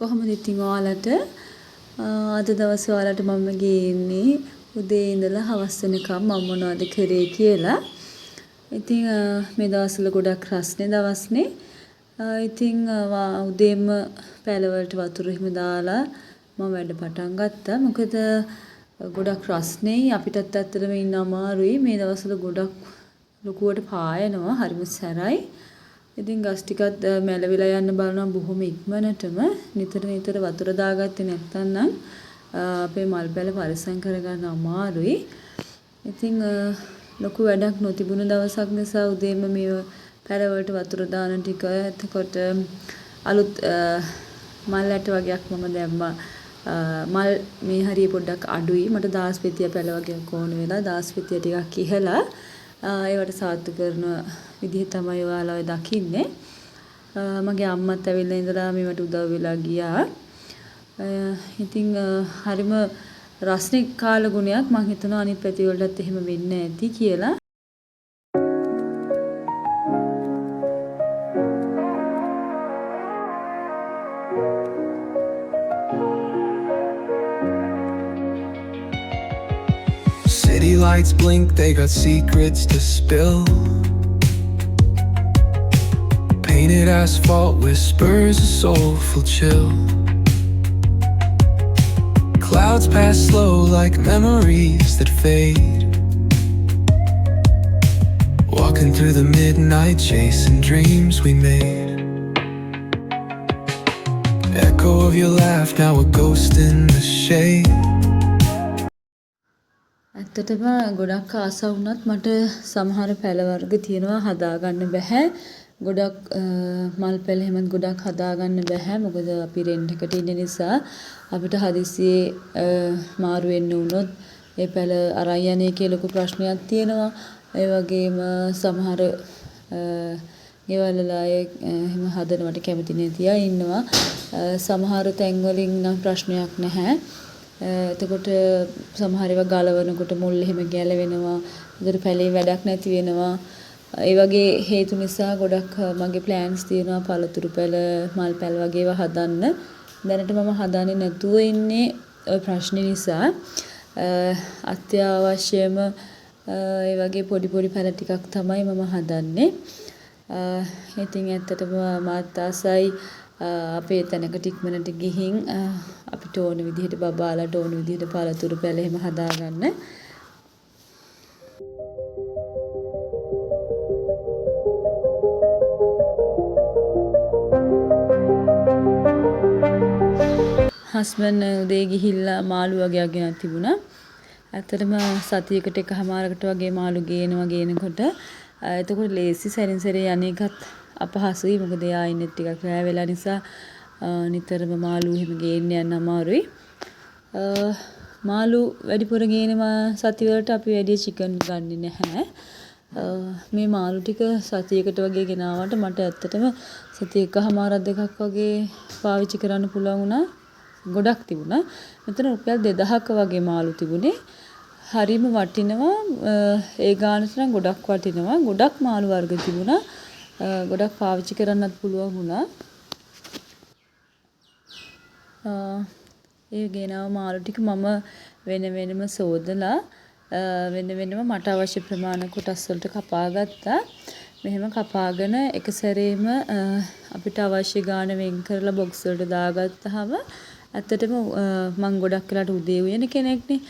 කොහොමද ඉතින් ඔයාලට අද දවසේ ඔයාලට මම ගේන්නේ උදේ ඉඳලා හවස වෙනකම් මම මොනවද කරේ කියලා. ඉතින් මේ දවස්වල ගොඩක් රස්නේ දවස්නේ. ඉතින් උදේම පැලවලට වතුර හිම දාලා මම වැඩ පටන් ගත්තා. මොකද ගොඩක් රස්නේ අපිටත් ඇත්තටම ඉන්න අමාරුයි. මේ දවස්වල ගොඩක් ලොකුවට පායනවා. හරිම සැරයි. ඉතින් ගස් ටිකත් මැලවිලා යන්න බලනවා බොහොම ඉක්මනටම. නිතර වතුර දාගත්තේ නැත්නම් අපේ මල් පැල පරිස්සම් කරගන්න අමාරුයි. ඉතින් ලොකු වැඩක් නොතිබුණ දවසක් නිසා උදේම මේ පැලවලට වතුර දාන ටික එතකොට අලුත් මල් ඇට වගේක් මම දැම්මා. මල් මේ හරිය පොඩ්ඩක් අඩුයි. මට දාස්පෙතිය පැල වගේක් ඕන වෙලා දාස්පෙතිය ටිකක් ඉහලා ඒවට සාත්තු කරන විදිහ තමයි ඔයාලා ඔය දකින්නේ. මගේ අම්මත් ඇවිල්ලා ඉඳලා මේවට උදව් වෙලා ගියා. ඉතින් හරිම රස්නේ කාල ගුණයක් මම හිතනවා අනිත් පැති වලටත් එහෙම වෙන්නේ නැති කියලා. City lights blink, they got secrets to spill. Painted asphalt whispers a soulful chill. Clouds pass slow like memories that fade. Walking through the midnight, chasing dreams we made. Echo of your laugh, now a ghost in the shade. ඇත්තටම ගොඩක් ආස වුණත් මට සමහර පැල වර්ග තියෙනවා හදාගන්න බෑ. ගොඩක් මල් පැල හැමත් ගොඩක් හදාගන්න බෑ. මොකද අපි රෙන්ට් එකට ඉන්න නිසා අපිට හදිසියේ මාරු වෙන්න වුණොත් ඒ පැල අරන් යන එකේ ලොකු ප්‍රශ්නයක් තියෙනවා. ඒ වගේම සමහර ගෙවල් වල අය එහෙම හදනවට කැමති නැති අය ඉන්නවා. සමහර තැන් වලින් නම් ප්‍රශ්නයක් නැහැ. එතකොට සමහර ඒවා ගලවනකොට මුල් එහෙම ගැලවෙනවා. ඒතර පැලේ වැඩක් නැති වෙනවා. ඒ වගේ හේතු නිසා ගොඩක් මගේ ප්ලෑන්ස් තියෙනවා පළතුරු පැල, මල් පැල වගේ ඒවා හදන්න. දැනට මම හදන්නේ නැතුව ඉන්නේ ওই ප්‍රශ්නේ නිසා. අත්‍යවශ්‍යම ඒ වගේ පොඩි පැල ටිකක් තමයි මම හදන්නේ. ඉතින් ඇත්තටම මාත් ආසයි අපේ තැනකට ඉක්මනට ගිහින් අපිට ඕන විදිහට බබාලට ඕන විදිහට පළතුරු පැල එහෙම හදාගන්න. හස්බන්ඩ් උදේ ගිහිල්ලා මාළු වගේක් ගෙනත් තිබුණා. ඇත්තටම සතියකට එකමාරකට වගේ මාළු ගේනකොට එතකොට ලේසි සැරින් සැරේ යන්නේකත් අපහසුයි. මොකද එයා ඉන්නේ ටිකක් රෑ වෙලා නිසා නිතරම මාළු එහෙම ගේන්න යන්න අමාරුයි. මාළු වැඩිපුර ගේනවා සතිවලට අපි වැඩි චිකන් ගන්නෙ නැහැ. මේ මාළු ටික සතියකට වගේ ගෙනාවට මට ඇත්තටම සතිය එකමාරක් දෙකක් වගේ පාවිච්චි කරන්න පුළුවන් වුණා. ගොඩක් තිබුණා. මෙතන රුපියල් 2000ක වගේ මාළු තිබුණේ. හරිම වටිනවා. ඒ ගානට නම් ගොඩක් වටිනවා. ගොඩක් මාළු වර්ග තිබුණා. ගොඩක් පාවිච්චි කරන්නත් පුළුවන් වුණා. ඒ ගෙනාව මාළු ටික මම වෙනම සෝදලා වෙනම මට අවශ්‍ය ප්‍රමාණ කොටස් වලට කපා ගත්තා. මෙහෙම කපාගෙන එක සැරේම අපිට අවශ්‍ය ගාන වෙන් කරලා බොක්ස් වලට දාගත්තාම ඇත්තටම මම ගොඩක් වෙලාට උදේ උයන කෙනෙක්නේ.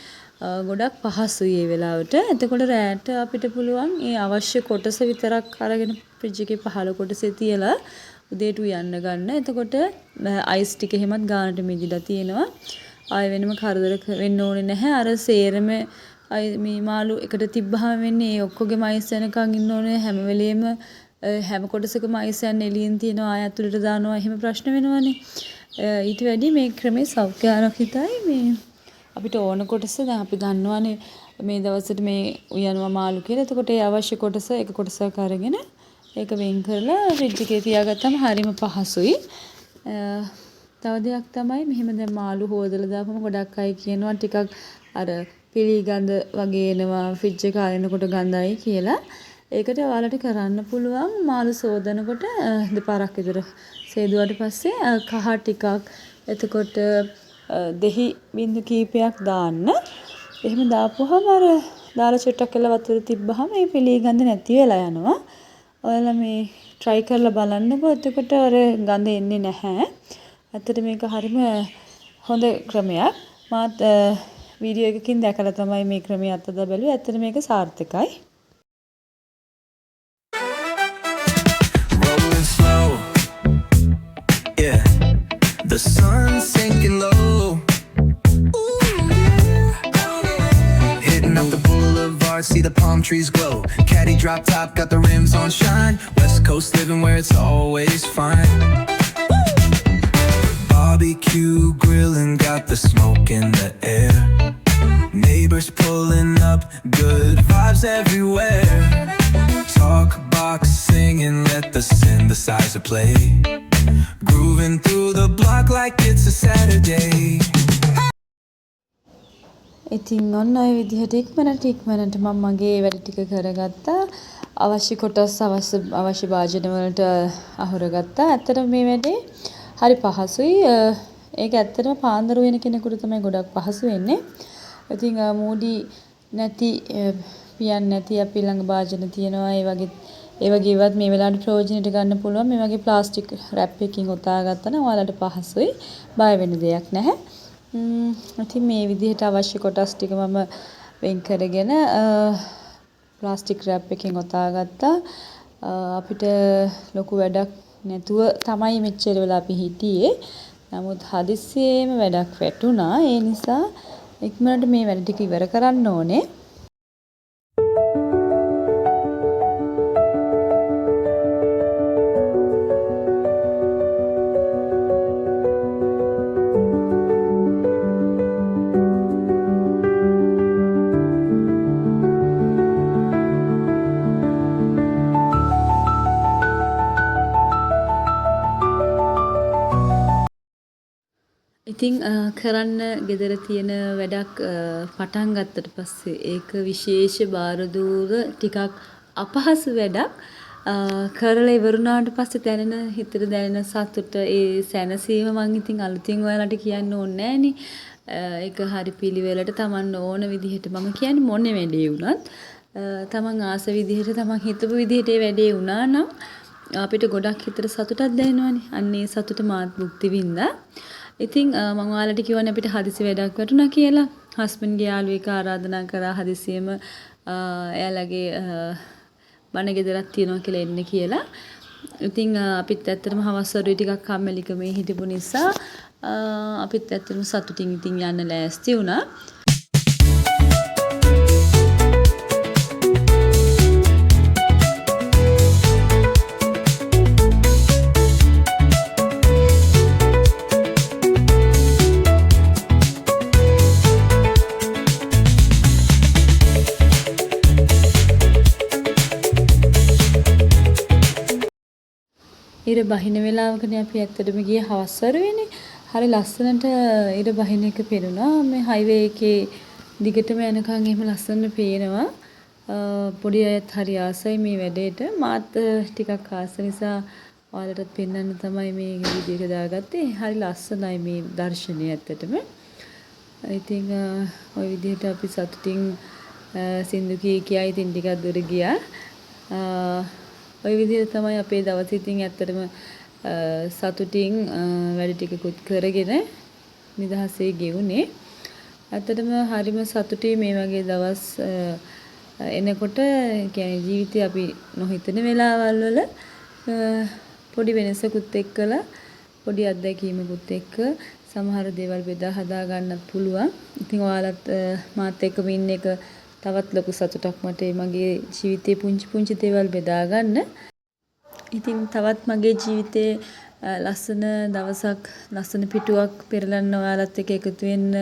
ගොඩක් පහසුයි ඒ වෙලාවට. එතකොට රෑට අපිට පුළුවන් ඒ අවශ්‍ය කොටස විතරක් අරගෙන ෆ්‍රිජ් එකේ පහළ කොටසේ තියලා උදේට උයන්න ගන්න. එතකොට අයිස් ටික එහෙමත් ගානට මිදිලා තියෙනවා. ආයෙ වෙනම කරදර වෙන්න ඕනේ නැහැ. අර සේරම මේ මාළු එකට තිබ්බහම වෙන්නේ ඒ ඔක්කොගේම අයිස් යනකන් ඉන්න ඕනේ. හැම වෙලෙම හැම කොටසකම අයිස් යන එළියෙන් තියෙනවා. ආය ඇතුළට දානවා. එහෙම ප්‍රශ්න වෙනවනේ. ඊට වැඩි මේ ක්‍රමේ සෞඛ්‍යාරක්ෂිතයි. මේ අපිට ඕන කොටස දැන් අපි ගන්නවානේ මේ දවස්වල මේ උයනවා මාළු කියලා. එතකොට ඒ අවශ්‍ය කොටස එක කොටසක් අරගෙන ඒක වෙන් කරලා ෆ්‍රිජ් එකේ තියාගත්තම හරිම පහසුයි. තව දෙයක් තමයි මෙහෙම දැන් මාළු හොදලා දාපම ගොඩක් අය කියනවා ටිකක් අර පිළිගඳ වගේ එනවා ෆ්‍රිජ් එක ආරෙනකොට ගඳයි කියලා. ඒකට ඔයාලට කරන්න පුළුවන් මාළු සෝදනකොට දෙපාරක් විතර සේදුවාට පස්සේ කහ ටිකක් එතකොට දෙහි බින්දු කීපයක් දාන්න. එහෙම දාපුවාම අර දාලා චුට්ටක් කරලා වතුර තිබ්බහම ඒ පිලී ගඳ නැති වෙලා යනවා. ඔයාලා මේ try කරලා බලන්නකෝ. එතකොට අර ගඳ එන්නේ නැහැ. ඇත්තට මේක හරිම හොඳ ක්‍රමයක්. මාත් වීඩියෝ එකකින් දැකලා තමයි මේ ක්‍රමය අත්දැක බැලුවේ. ඇත්තට මේක සාර්ථකයි. Rolling slow, yeah. The sun's sinking low. Hitting up the boulevard, see the palm trees glow. Caddy drop top, got the rims on shine. West Coast living where it's always fine. Barbecue grilling, got the smoke in the air. Neighbors pulling up, good vibes everywhere. Talk box singing, let the synthesizer play. Grooving through the block like it's a Saturday. ඉතින් ඔන්න ඔය විදිහට ඉක්මනට මම මගේ වැඩ ටික කරගත්තා. අවශ්‍ය කොටස් අවශ්‍ය භාජන වලට අහුරගත්තා. ඇත්තටම මේ වැඩේ හරි පහසුයි. ඒක ඇත්තටම පාන්දර වෙන කෙනෙකුට තමයි ගොඩක් පහසු වෙන්නේ. ඉතින් මූඩි නැති පියන් නැති අපි ළඟ භාජන තියෙනවා. ඒ වගේවත් මේ වෙලාවට ප්‍රයෝජනෙට ගන්න පුළුවන්. මේ වගේ ප්ලාස්ටික් රැප් එකකින් ඔතා ගත්තා නම් ඔයාලට පහසුයි. බය වෙන්න දෙයක් නැහැ. ඉතින් මේ විදිහට අවශ්‍ය කොටස් ටික මම වෙන් කරගෙන ප්ලාස්ටික් රැප් එකකින් ඔතා ගත්තා. අපිට ලොකු වැඩක් නැතුව තමයි මෙච්චර වෙලා අපි හිටියේ. නමුත් හදිස්සියෙම වැඩක් වැටුණා. ඒ නිසා ඉක්මනට මේ වැඩ ටික ඉවර කරන්න ඕනේ. ඉතින් කරන්න ගෙදර තියෙන වැඩක් පටන් ගත්තට පස්සේ ඒක විශේෂ බාරදූර ටිකක් අපහසු වැඩක්. කරලා ඉවරුණාට පස්සේ දැනෙන හිතට දැනෙන සතුට ඒ සැනසීම මං ඉතින් අලුතින් ඔයාලට කියන්න ඕනේ නෑනේ. ඒක හරි පිළිවෙලට Taman ඕන විදිහට මම කියන්නේ මොන වැඩේ වුණත් Taman ආස විදිහට Taman හිතපු විදිහට ඒ වැඩේ වුණා නම් අපිට ගොඩක් හිතට සතුටක් දැනෙනවනේ. අන්න ඒ සතුට මාත් භුක්ති විඳා. ඉතින් මම ඔයාලට කියවනේ අපිට හදිසි වැඩක් වුණා කියලා. හස්බන්ඩ්ගේ යාළුවෙක් ආරාධනා කරා හදිසියෙම එයාලගේ බණ ගෙදරක් තියෙනවා කියලා එන්න කියලා. ඉතින් අපිත් ඇත්තටම හවස් වරුවේ ටිකක් කම්මැලිකමේ හිටපු නිසා අපිත් ඇත්තටම සතුටින් ඉතින් යන්න ලෑස්ති වුණා. ඉර බහින වෙලාවකනේ අපි ඇත්තටම ගියේ හවස් වරුවේනේ. හරි ලස්සනට ඉර බහින එක පේනවා. මේ හයිවේ එකේ දිගටම යනකම් එහෙම ලස්සනට පේනවා. පොඩි අයත් හරි ආසයි මේ වැඩේට. මාත් ටිකක් ආස නිසා ඔයාලටත් පෙන්වන්න තමයි මේ වීඩියෝ එක දාගත්තේ. හරි ලස්සනයි මේ දර්ශනය ඇත්තටම. ඉතින් ওই විදිහට අපි සතුටින් සින්දු කියයි ඉතින් ටිකක් දුර ගියා. ওই විදිහට තමයි අපේ දවස් ඉතින් ඇත්තටම සතුටින් වැඩ ටිකකුත් කරගෙන නිදහසේ ගෙවුනේ. ඇත්තටම හරිම සතුටුයි මේ වගේ දවස් එනකොට. කියන්නේ ජීවිතේ අපි නොහිතන වෙලාවල් වල පොඩි වෙනසකුත් එක්කලා පොඩි අත්දැකීමකුත් එක්ක සමහර දේවල් බෙදා හදා ගන්නත් පුළුවන්. ඉතින් ඔයාලත් මාත් එක්කම ඉන්න එක තවත් ලොකු සතුටක් මට මගේ ජීවිතේ පුංචි දේවල් බෙදා ගන්න. ඉතින් තවත් මගේ ජීවිතේ ලස්සන දවසක් ලස්සන පිටුවක් පෙරලන්න ඔයාලත් එක්ක එකතු වෙන්න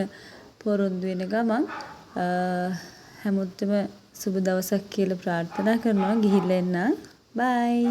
පොරොන්දු වෙන ගමන් හැමෝටම සුබ දවසක් කියලා ප්‍රාර්ථනා කරනවා. ගිහිල්ලා එන්න. බයි.